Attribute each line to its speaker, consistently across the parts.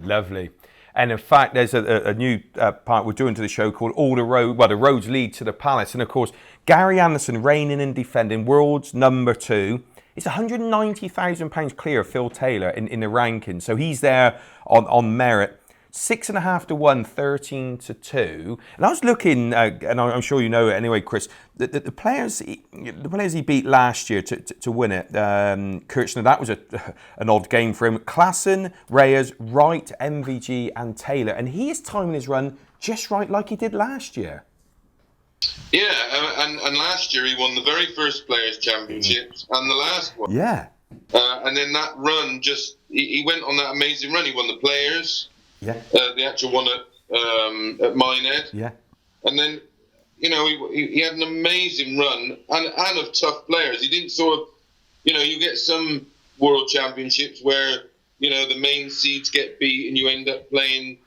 Speaker 1: lovely. And in fact, there's a new part we're doing to the show called All the Road. Well, the roads lead to the palace, and of course, Gary Anderson reigning and defending world's number 2. It's £190,000 clear of Phil Taylor in the rankings, so he's there on merit. 6.5 to 1, 13 to 2. And I was looking, and I'm sure you know it anyway, Chris. The players he beat last year to win it. Kirchner, that was an odd game for him. Klassen, Reyes, Wright, MVG, and Taylor, and he is timing his run just right, like he did last year.
Speaker 2: Yeah, and last year he won the very first Players' Championships and the last one.
Speaker 1: Yeah.
Speaker 2: And then that run he went on that amazing run. He won the Players.
Speaker 1: Yeah.
Speaker 2: The actual one at Minehead.
Speaker 1: Yeah.
Speaker 2: And then, he had an amazing run and of tough players. He didn't sort of, you get some world championships where, the main seeds get beat and you end up playing,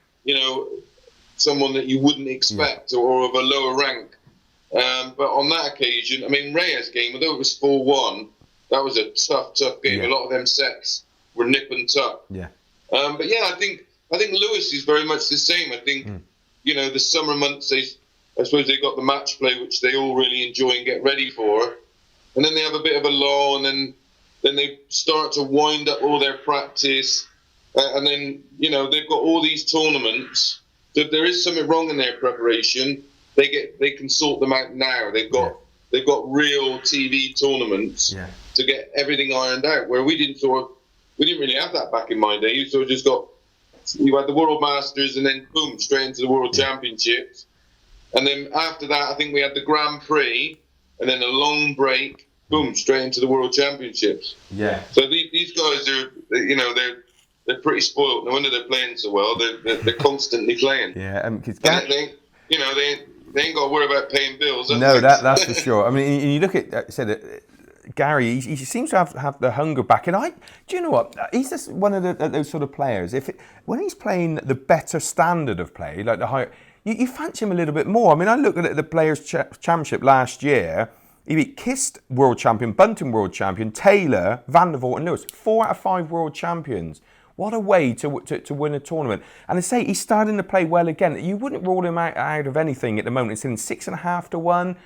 Speaker 2: someone that you wouldn't expect or of a lower rank. But on that occasion, Reyes' game, although it was 4-1, that was a tough game.
Speaker 1: Yeah.
Speaker 2: A lot of them sets were nip and tuck.
Speaker 1: Yeah.
Speaker 2: But yeah, I think Lewis is very much the same. I think, the summer months, I suppose they got the match play, which they all really enjoy and get ready for. And then they have a bit of a lull, and then they start to wind up all their practice. And then, they've got all these tournaments. So if there is something wrong in their preparation, they can sort them out now. They've got real TV tournaments to get everything ironed out, where we didn't really have that back in my day. You sort of just you had the World Masters and then boom, straight into the World Championships. And then after that, I think we had the Grand Prix and then a long break, boom, straight into the World Championships.
Speaker 1: Yeah.
Speaker 2: So these guys are, they're pretty spoiled. No wonder they're playing so well. They're constantly playing.
Speaker 1: Yeah.
Speaker 2: They ain't got to worry about paying bills.
Speaker 1: No, that's for sure. You look at, Gary, he seems to have the hunger back, and do you know what? He's just one of those sort of players. When he's playing the better standard of play, like the higher, you fancy him a little bit more. I look at the Players' Championship last year. He beat Kist, world champion, Bunting, world champion, Taylor, Van der Voort, and Lewis. 4 out of 5 world champions. What a way to win a tournament. And I say he's starting to play well again. You wouldn't rule him out of anything at the moment. It's in 6.5 to 1.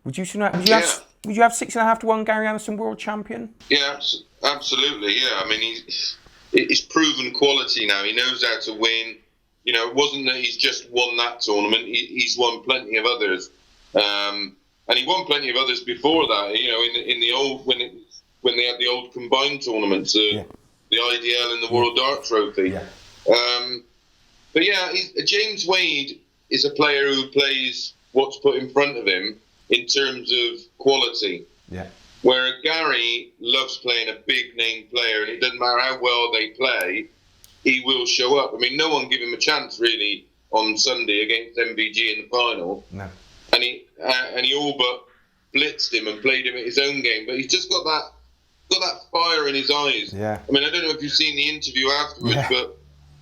Speaker 1: Would you have 6.5 to 1 Gary Anderson world champion?
Speaker 2: Yeah, absolutely. Yeah, he's proven quality now. He knows how to win. It wasn't that he's just won that tournament. He's won plenty of others, and he won plenty of others before that. In the old when they had the old combined tournaments, the IDL and the World Dart Trophy.
Speaker 1: Yeah.
Speaker 2: But yeah, James Wade is a player who plays what's put in front of him in terms of quality.
Speaker 1: Yeah.
Speaker 2: Where Gary loves playing a big name player, and it doesn't matter how well they play, he will show up. No one gave him a chance really on Sunday against MVG in the final.
Speaker 1: No.
Speaker 2: And he all but blitzed him and played him at his own game. But he's just got that fire in his eyes.
Speaker 1: Yeah.
Speaker 2: I don't know if you've seen the interview afterwards, but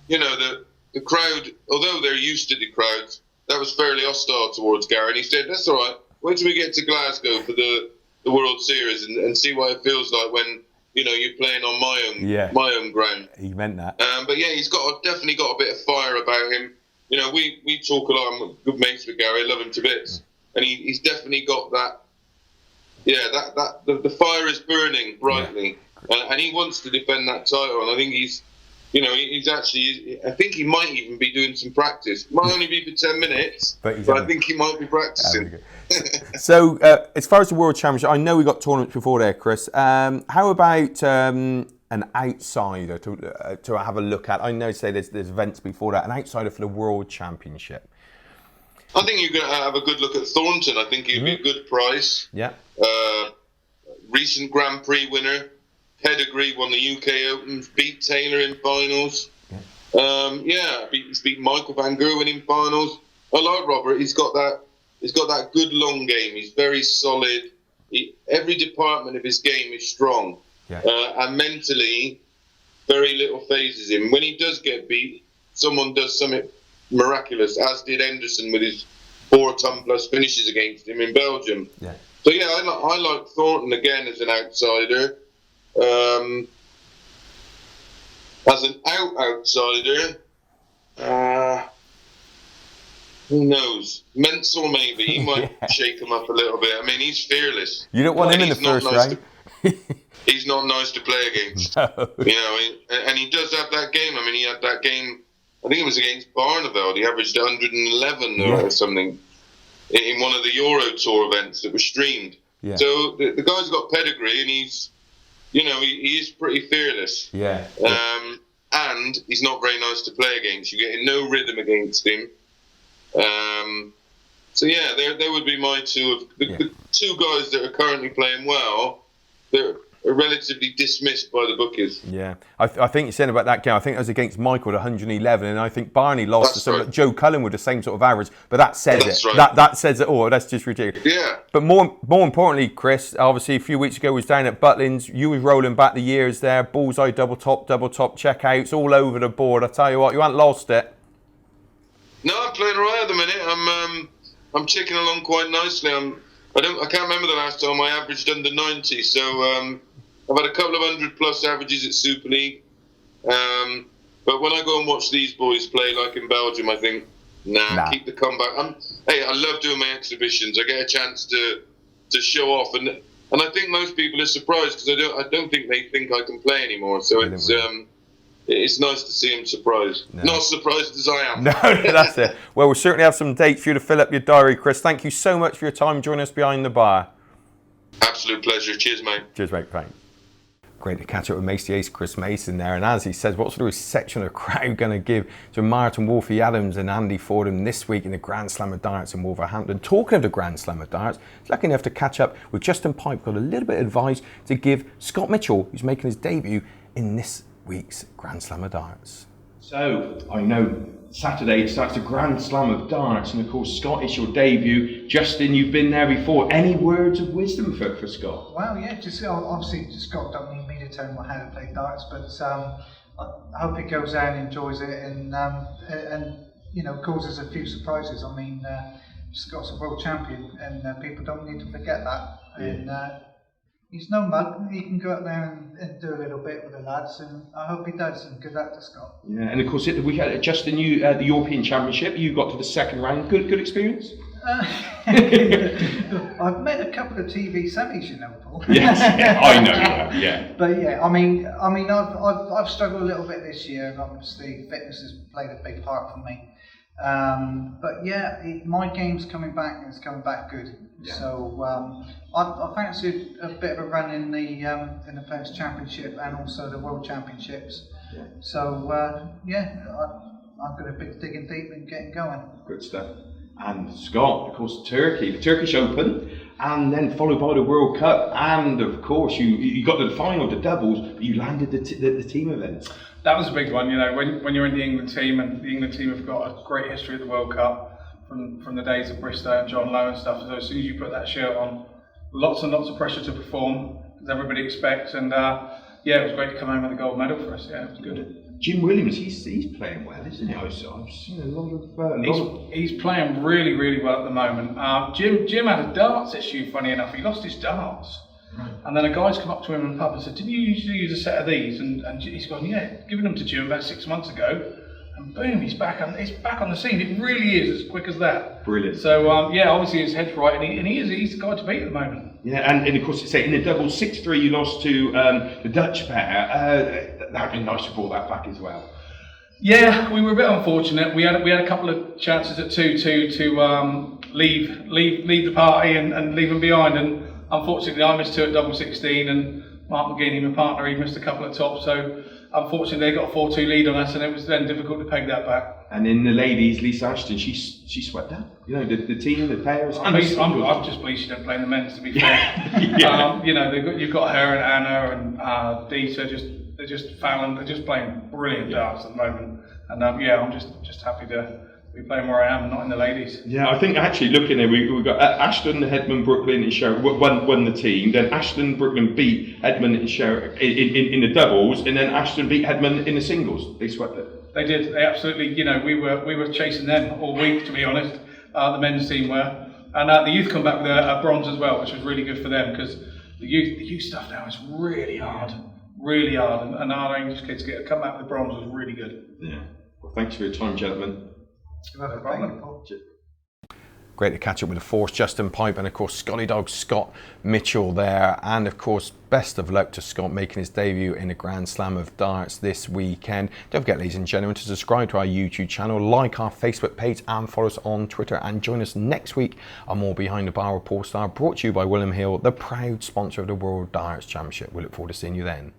Speaker 2: the crowd, although they're used to the crowds, that was fairly hostile towards Gary. And he said, "That's all right. Wait till we get to Glasgow for the World Series and see what it feels like when you're playing on my own ground."
Speaker 1: He meant that.
Speaker 2: But yeah, he's definitely got a bit of fire about him. We talk a lot. I'm good mates with Gary. I love him to bits, and he's definitely got that. Yeah, the fire is burning brightly, and he wants to defend that title. And I think he's actually. I think he might even be doing some practice. Might only be for 10 minutes, but I think he might be practicing.
Speaker 1: So, as far as the World Championship, I know we got tournaments before there, Chris. How about an outsider to have a look at? I know, say there's events before that. An outsider for the World Championship.
Speaker 2: I think you're going to have a good look at Thornton. I think he'd be a good price.
Speaker 1: Yeah.
Speaker 2: Recent Grand Prix winner. Pedigree, won the UK Opens, beat Taylor in finals. He's beat Michael van Gerwen in finals. I like Robert. He's got that good long game. He's very solid. Every department of his game is strong.
Speaker 1: Yeah.
Speaker 2: And mentally, very little phases him. When he does get beat, someone does something miraculous, as did Henderson with his 4-ton-plus finishes against him in Belgium.
Speaker 1: Yeah.
Speaker 2: So yeah, I like Thornton again as an outsider. As an outsider, Who knows? Menzel maybe. He might shake him up a little bit. I mean, he's fearless.
Speaker 1: You don't want him in the first round.
Speaker 2: He's not nice to play against.
Speaker 1: No.
Speaker 2: You know, and he does have that game. I mean, he had that game, I think it was against Barneveld. He averaged 111 or something in one of the Euro Tour events that was streamed. Yeah. So the guy's got pedigree, and he's, you know, he is pretty fearless.
Speaker 1: Yeah.
Speaker 2: And he's not very nice to play against. You get no rhythm against him. So yeah, there would be my two. The two guys that are currently playing well, they're relatively dismissed by the bookies.
Speaker 1: Yeah, I think you're saying about that game. I think it was against Michael at 111, and I think Barney lost to someone like Joe Cullen with the same sort of average. But that says it. Right. That says it all. That's just ridiculous.
Speaker 2: Yeah.
Speaker 1: But more importantly, Chris, obviously a few weeks ago was down at Butlins. You was rolling back the years there. Bullseye, double top, checkouts all over the board. I tell you what, you haven't lost it.
Speaker 2: No, I'm playing right at the minute. I'm ticking along quite nicely. I can't remember the last time I averaged under 90. So I've had a couple of 100+ averages at Super League. But when I go and watch these boys play, like in Belgium, I think, nah. Keep the comeback. Hey, I love doing my exhibitions. I get a chance to show off, and I think most people are surprised because I don't think they think I can play anymore. So it's nice to see them surprised. No. Not as surprised as I am.
Speaker 1: No, that's it. Well, we'll certainly have some dates for you to fill up your diary, Chris. Thank you so much for your time joining us behind the bar.
Speaker 2: Absolute pleasure. Cheers, mate.
Speaker 1: Cheers, mate. Thanks. Great to catch up with Mace the Ace, Chris Mason there. And as he says, what sort of reception are the crowd going to give to Martin Wolfie Adams and Andy Fordham this week in the Grand Slam of Darts in Wolverhampton? Talking of the Grand Slam of Darts, he's lucky enough to catch up with Justin Pipe, got a little bit of advice to give Scott Mitchell, who's making his debut in this week's Grand Slam of Darts.
Speaker 3: So, I know Saturday starts the Grand Slam of Darts, and of course, Scott, it's your debut. Justin, you've been there before. Any words of wisdom for Scott?
Speaker 4: Well, yeah, obviously Scott don't need me to tell him how to play darts, but I hope he goes out and enjoys it and you know, causes a few surprises. I mean, Scott's a world champion, and people don't need to forget that. Yeah. And he's no mug. He can go out there and do a little bit with the lads, and I hope he does. And good luck to Scott.
Speaker 3: Yeah, and of course, we had Justin. You the European Championship. You got to the second round. Good experience.
Speaker 4: I've met a couple of TV semis, you know, Paul.
Speaker 3: Yes, yeah, I know you have. Yeah.
Speaker 4: But yeah, I mean, I've struggled a little bit this year, and obviously fitness has played a big part for me. But yeah, my game's coming back, and it's coming back good. Yeah. So I fancied a bit of a run in the Players Championship and also the World Championships. Yeah. So I'm going to be digging deep and getting going.
Speaker 3: Good stuff. And Scott, of course, the Turkish Open, and then followed by the World Cup, and of course you got to the final, the doubles, but you landed the team event.
Speaker 5: That was a big one, you know, when you're in the England team, and the England team have got a great history at the World Cup from the days of Bristow and John Lowe and stuff. So as soon as you put that shirt on, lots and lots of pressure to perform, as everybody expects, and it was great to come home with a gold medal for us. Yeah, it was good.
Speaker 3: Jim Williams, he's playing well, isn't he? I've seen a lot of.
Speaker 5: He's playing really, really well at the moment. Jim had a darts issue. Funny enough, he lost his darts, right. And then a guy's come up to him in the pub and said, "Didn't you usually use a set of these?" And he's gone, "Yeah, given them to Jim about 6 months ago." And boom, he's back on the scene. It really is as quick as that.
Speaker 3: Brilliant.
Speaker 5: So obviously his head's right, and he's the guy to beat at the moment.
Speaker 3: Yeah, and of course, in the doubles 6-3, you lost to the Dutch pair. That'd be nice to pull that back as well.
Speaker 5: Yeah, we were a bit unfortunate. We had a couple of chances at 2-2 to leave the party and leave them behind, and unfortunately I missed 2 at double 16, and Mark McGeaney, my partner, he missed a couple of tops. So unfortunately they got a 4-2 lead on us, and it was then difficult to peg that back.
Speaker 3: And in the ladies, Lisa Ashton, she swept up. You know, the team, the players.
Speaker 5: I'm just pleased she didn't play in the men's, to be fair. Yeah. You've got her and Anna and Dita. They're just playing brilliant darts at the moment, and I'm just happy to be playing where I am, not in the ladies.
Speaker 3: Yeah, I think actually looking at it, we've got Ashton, Hedman, Brooklyn, and Sherritt won the team. Then Ashton, Brooklyn beat Hedman and Sherritt in the doubles, and then Ashton beat Hedman in the singles. They swept it.
Speaker 5: They did. They absolutely. You know, we were chasing them all week, to be honest. The men's team were, and the youth come back with a bronze as well, which was really good for them, because the youth stuff now is really hard. Really hard, and our English kids come back with bronze was really good.
Speaker 3: Yeah. Well, thanks for your time, gentlemen.
Speaker 4: No problem. Paul.
Speaker 1: Great to catch up with the Force, Justin Pipe, and of course Scotty Dog Scott Mitchell there. And of course, best of luck to Scott making his debut in the Grand Slam of Darts this weekend. Don't forget, ladies and gentlemen, to subscribe to our YouTube channel, like our Facebook page, and follow us on Twitter. And join us next week on more Behind the Bar with Paul Starr, brought to you by William Hill, the proud sponsor of the World Darts Championship. We look forward to seeing you then.